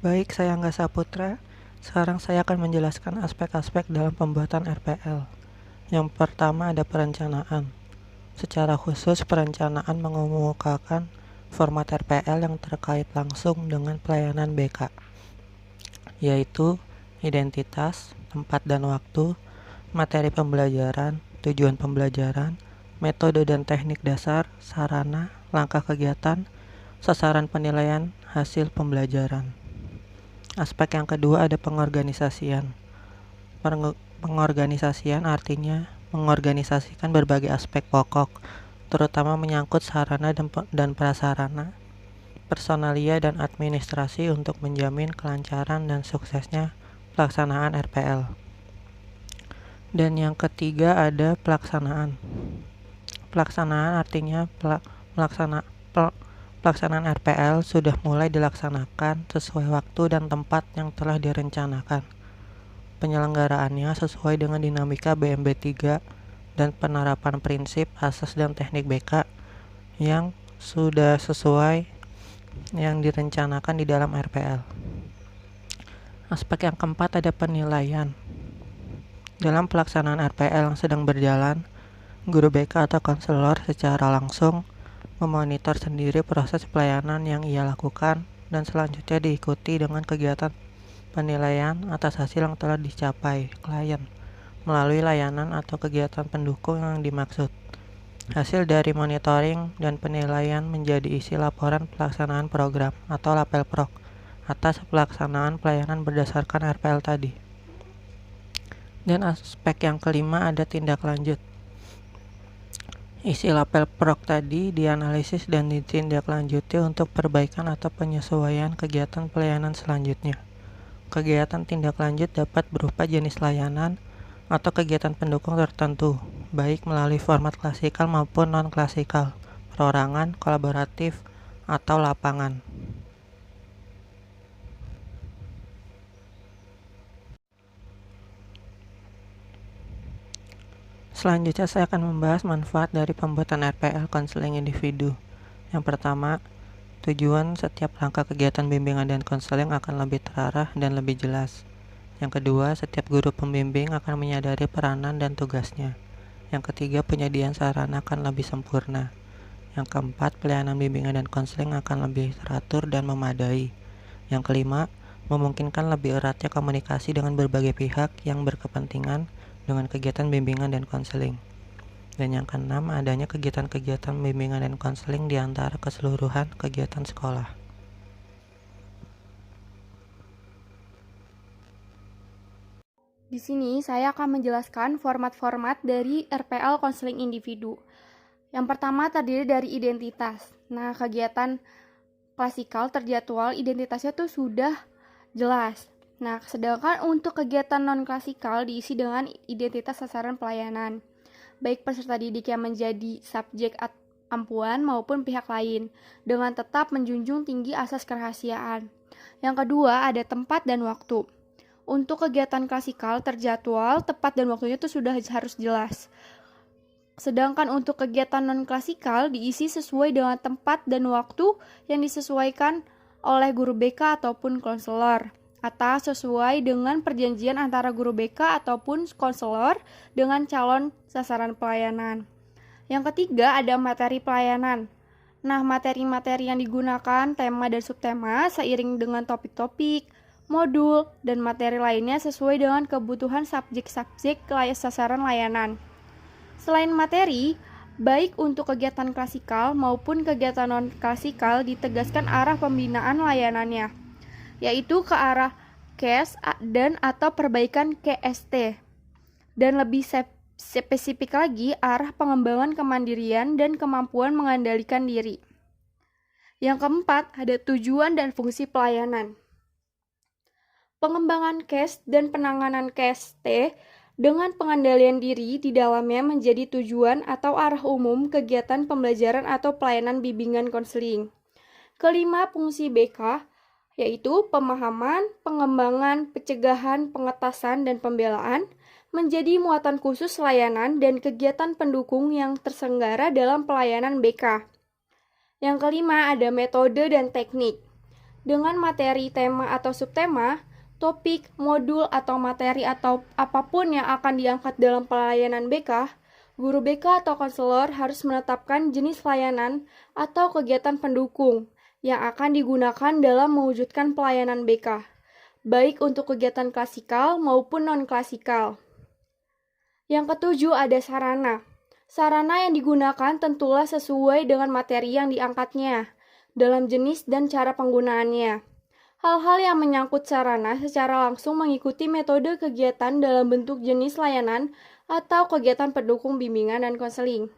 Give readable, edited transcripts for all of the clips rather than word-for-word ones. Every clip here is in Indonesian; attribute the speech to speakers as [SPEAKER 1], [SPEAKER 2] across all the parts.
[SPEAKER 1] Baik, saya Angga Saputra. Sekarang saya akan menjelaskan aspek-aspek dalam pembuatan RPL. Yang pertama ada perencanaan. Secara khusus, perencanaan mengemukakan format RPL yang terkait langsung dengan pelayanan BK, yaitu identitas, tempat dan waktu, materi pembelajaran, tujuan pembelajaran, metode dan teknik dasar, sarana, langkah kegiatan, sasaran penilaian, hasil pembelajaran. Aspek yang kedua ada pengorganisasian. Pengorganisasian artinya mengorganisasikan berbagai aspek pokok, terutama menyangkut sarana dan prasarana, personalia dan administrasi untuk menjamin kelancaran dan suksesnya pelaksanaan RPL. Dan yang ketiga ada pelaksanaan. Pelaksanaan artinya pelaksanaan RPL sudah mulai dilaksanakan sesuai waktu dan tempat yang telah direncanakan. Penyelenggaraannya sesuai dengan dinamika BMB 3 dan penerapan prinsip, asas dan teknik BK yang sudah sesuai yang direncanakan di dalam RPL. Aspek yang keempat ada penilaian. Dalam pelaksanaan RPL yang sedang berjalan, guru BK atau konselor secara langsung memonitor sendiri proses pelayanan yang ia lakukan dan selanjutnya diikuti dengan kegiatan penilaian atas hasil yang telah dicapai klien melalui layanan atau kegiatan pendukung yang dimaksud. Hasil dari monitoring dan penilaian menjadi isi laporan pelaksanaan program atau LAPELPROK atas pelaksanaan pelayanan berdasarkan RPL tadi. Dan aspek yang kelima ada tindak lanjut. Isi LAPELPROK tadi dianalisis dan ditindaklanjuti untuk perbaikan atau penyesuaian kegiatan pelayanan selanjutnya. Kegiatan tindak lanjut dapat berupa jenis layanan atau kegiatan pendukung tertentu, baik melalui format klasikal maupun non-klasikal, perorangan, kolaboratif, atau lapangan. Selanjutnya saya akan membahas manfaat dari pembuatan RPL konseling individu. Yang pertama, tujuan setiap langkah kegiatan bimbingan dan konseling akan lebih terarah dan lebih jelas. Yang kedua, setiap guru pembimbing akan menyadari peranan dan tugasnya. Yang ketiga, penyediaan sarana akan lebih sempurna. Yang keempat, pelayanan bimbingan dan konseling akan lebih teratur dan memadai. Yang kelima, memungkinkan lebih eratnya komunikasi dengan berbagai pihak yang berkepentingan dengan kegiatan bimbingan dan konseling. Dan yang keenam, adanya kegiatan-kegiatan bimbingan dan konseling di antara keseluruhan kegiatan sekolah.
[SPEAKER 2] Di sini saya akan menjelaskan format-format dari RPL konseling individu. Yang pertama terdiri dari identitas. Nah, kegiatan klasikal terjadwal identitasnya tuh sudah jelas. Nah, sedangkan untuk kegiatan non-klasikal diisi dengan identitas sasaran pelayanan, baik peserta didik yang menjadi subjek ampuan maupun pihak lain, dengan tetap menjunjung tinggi asas kerahasiaan. Yang kedua, ada tempat dan waktu. Untuk kegiatan klasikal terjadwal, tepat dan waktunya itu sudah harus jelas. Sedangkan untuk kegiatan non-klasikal diisi sesuai dengan tempat dan waktu yang disesuaikan oleh guru BK ataupun konselor, atau sesuai dengan perjanjian antara guru BK ataupun konselor dengan calon sasaran pelayanan. Yang ketiga ada materi pelayanan. Nah, materi-materi yang digunakan, tema dan subtema seiring dengan topik-topik, modul, dan materi lainnya sesuai dengan kebutuhan subjek-subjek sasaran layanan. Selain materi, baik untuk kegiatan klasikal maupun kegiatan non-klasikal ditegaskan arah pembinaan layanannya, yaitu ke arah KES dan atau perbaikan KST. Dan lebih spesifik lagi, arah pengembangan kemandirian dan kemampuan mengendalikan diri. Yang keempat, ada tujuan dan fungsi pelayanan. Pengembangan KES dan penanganan KST dengan pengendalian diri di dalamnya menjadi tujuan atau arah umum kegiatan pembelajaran atau pelayanan bimbingan konseling. Kelima, fungsi BK, yaitu pemahaman, pengembangan, pencegahan, pengetasan, dan pembelaan, menjadi muatan khusus layanan dan kegiatan pendukung yang terselenggara dalam pelayanan BK. Yang kelima, ada metode dan teknik. dengan materi, tema atau subtema, topik, modul atau materi atau apapun yang akan diangkat dalam pelayanan BK, guru BK atau konselor harus menetapkan jenis layanan atau kegiatan pendukung yang akan digunakan dalam mewujudkan pelayanan BK, baik untuk kegiatan klasikal maupun non-klasikal. Yang ketujuh ada sarana. Sarana yang digunakan tentulah sesuai dengan materi yang diangkatnya, dalam jenis dan cara penggunaannya. Hal-hal yang menyangkut sarana secara langsung mengikuti metode kegiatan dalam bentuk jenis layanan atau kegiatan pendukung bimbingan dan konseling.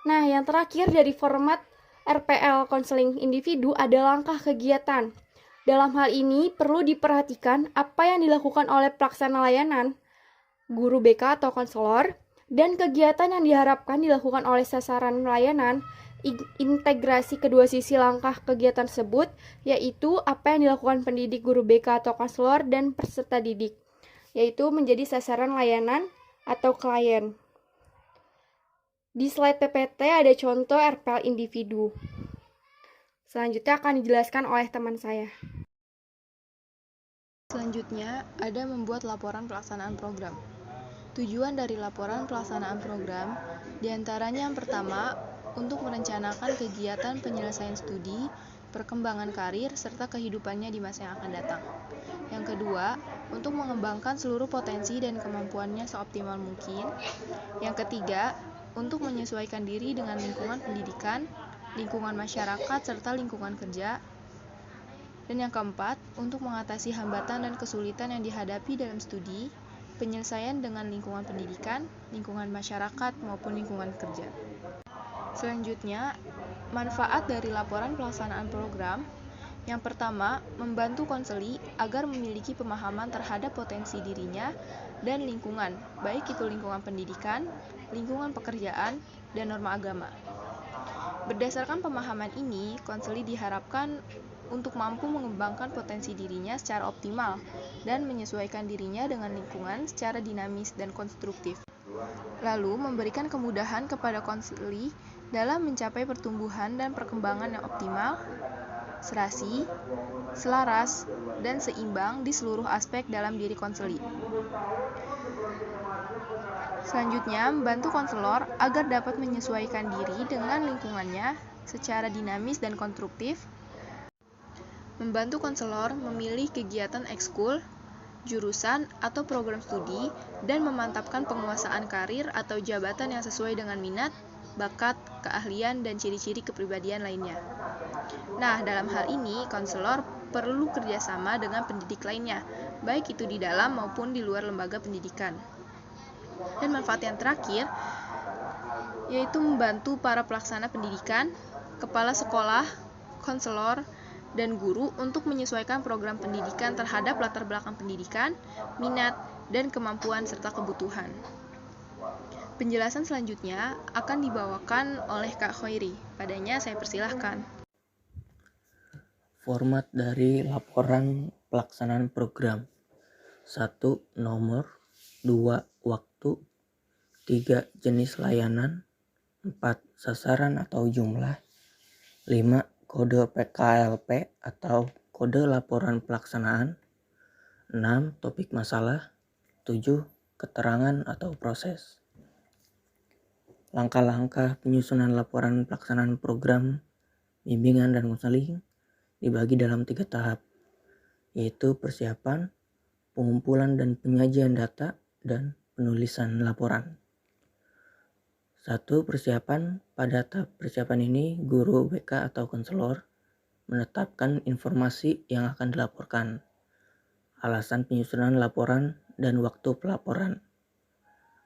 [SPEAKER 2] Nah, yang terakhir dari format RPL konseling individu ada langkah kegiatan. Dalam hal ini perlu diperhatikan apa yang dilakukan oleh pelaksana layanan, guru BK atau konselor, dan kegiatan yang diharapkan dilakukan oleh sasaran layanan. Integrasi kedua sisi langkah kegiatan tersebut, yaitu apa yang dilakukan pendidik, guru BK atau konselor, dan peserta didik, yaitu menjadi sasaran layanan atau klien. Di slide PPT ada contoh RPL individu. Selanjutnya akan dijelaskan oleh teman saya.
[SPEAKER 3] Selanjutnya, ada membuat laporan pelaksanaan program. Tujuan dari laporan pelaksanaan program diantaranya yang pertama, untuk merencanakan kegiatan penyelesaian studi, perkembangan karir, serta kehidupannya di masa yang akan datang. Yang kedua, untuk mengembangkan seluruh potensi dan kemampuannya seoptimal mungkin. Yang ketiga, untuk menyesuaikan diri dengan lingkungan pendidikan, lingkungan masyarakat, serta lingkungan kerja. Dan yang keempat, untuk mengatasi hambatan dan kesulitan yang dihadapi dalam studi, penyelesaian dengan lingkungan pendidikan, lingkungan masyarakat, maupun lingkungan kerja. Selanjutnya, manfaat dari laporan pelaksanaan program. Yang pertama, membantu konseli agar memiliki pemahaman terhadap potensi dirinya dan lingkungan, baik itu lingkungan pendidikan, lingkungan pekerjaan, dan norma agama. Berdasarkan pemahaman ini, konseli diharapkan untuk mampu mengembangkan potensi dirinya secara optimal dan menyesuaikan dirinya dengan lingkungan secara dinamis dan konstruktif. Lalu, memberikan kemudahan kepada konseli dalam mencapai pertumbuhan dan perkembangan yang optimal, serasi, selaras, dan seimbang di seluruh aspek dalam diri konseli. Selanjutnya, membantu konselor agar dapat menyesuaikan diri dengan lingkungannya secara dinamis dan konstruktif. Membantu konselor memilih kegiatan ekskul, jurusan, atau program studi, dan memantapkan penguasaan karir atau jabatan yang sesuai dengan minat, bakat, keahlian, dan ciri-ciri kepribadian lainnya. Nah, dalam hal ini, konselor perlu kerjasama dengan pendidik lainnya, baik itu di dalam maupun di luar lembaga pendidikan. Dan manfaat yang terakhir, yaitu membantu para pelaksana pendidikan, kepala sekolah, konselor, dan guru untuk menyesuaikan program pendidikan terhadap latar belakang pendidikan, minat, dan kemampuan serta kebutuhan. Penjelasan selanjutnya akan dibawakan oleh Kak Khoiri. Padanya saya persilahkan.
[SPEAKER 4] Format dari laporan pelaksanaan program. 1. Nomor. 2. Waktu. 3. Jenis layanan. 4. Sasaran atau jumlah. 5. Kode PKLP atau kode laporan pelaksanaan. 6. Topik masalah. 7. Keterangan atau proses. Langkah-langkah penyusunan laporan pelaksanaan program bimbingan dan konseling dibagi dalam 3 tahap, yaitu persiapan, pengumpulan dan penyajian data, dan penulisan laporan. 1. Persiapan. Pada tahap persiapan ini, guru BK atau konselor menetapkan informasi yang akan dilaporkan, alasan penyusunan laporan, dan waktu pelaporan.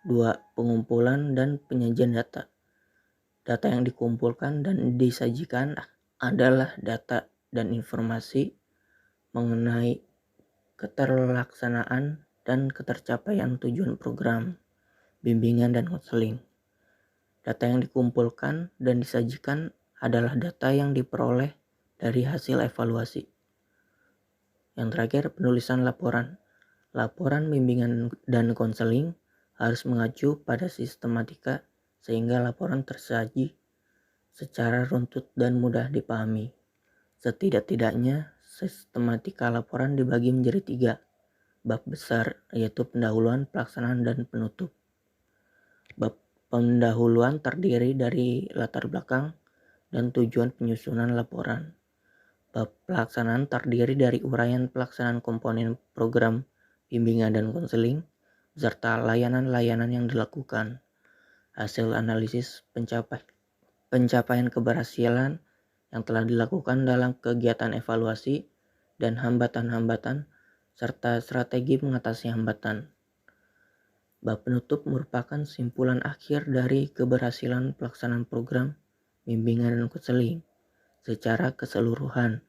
[SPEAKER 4] 2. Pengumpulan dan penyajian data. Data yang dikumpulkan dan disajikan adalah data dan informasi mengenai keterlaksanaan dan ketercapaian tujuan program bimbingan dan konseling. Data yang dikumpulkan dan disajikan adalah data yang diperoleh dari hasil evaluasi. Yang terakhir, penulisan laporan. Laporan bimbingan dan konseling harus mengacu pada sistematika sehingga laporan tersaji secara runtut dan mudah dipahami. Setidak-tidaknya sistematika laporan dibagi menjadi 3 bab besar, yaitu pendahuluan, pelaksanaan, dan penutup. Bab pendahuluan terdiri dari latar belakang dan tujuan penyusunan laporan. Bab pelaksanaan terdiri dari uraian pelaksanaan komponen program bimbingan dan konseling, serta layanan-layanan yang dilakukan, hasil analisis pencapaian keberhasilan yang telah dilakukan dalam kegiatan evaluasi, dan hambatan-hambatan, serta strategi mengatasi hambatan. Bab penutup merupakan simpulan akhir dari keberhasilan pelaksanaan program bimbingan dan konseling secara keseluruhan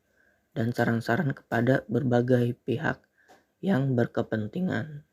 [SPEAKER 4] dan saran-saran kepada berbagai pihak yang berkepentingan.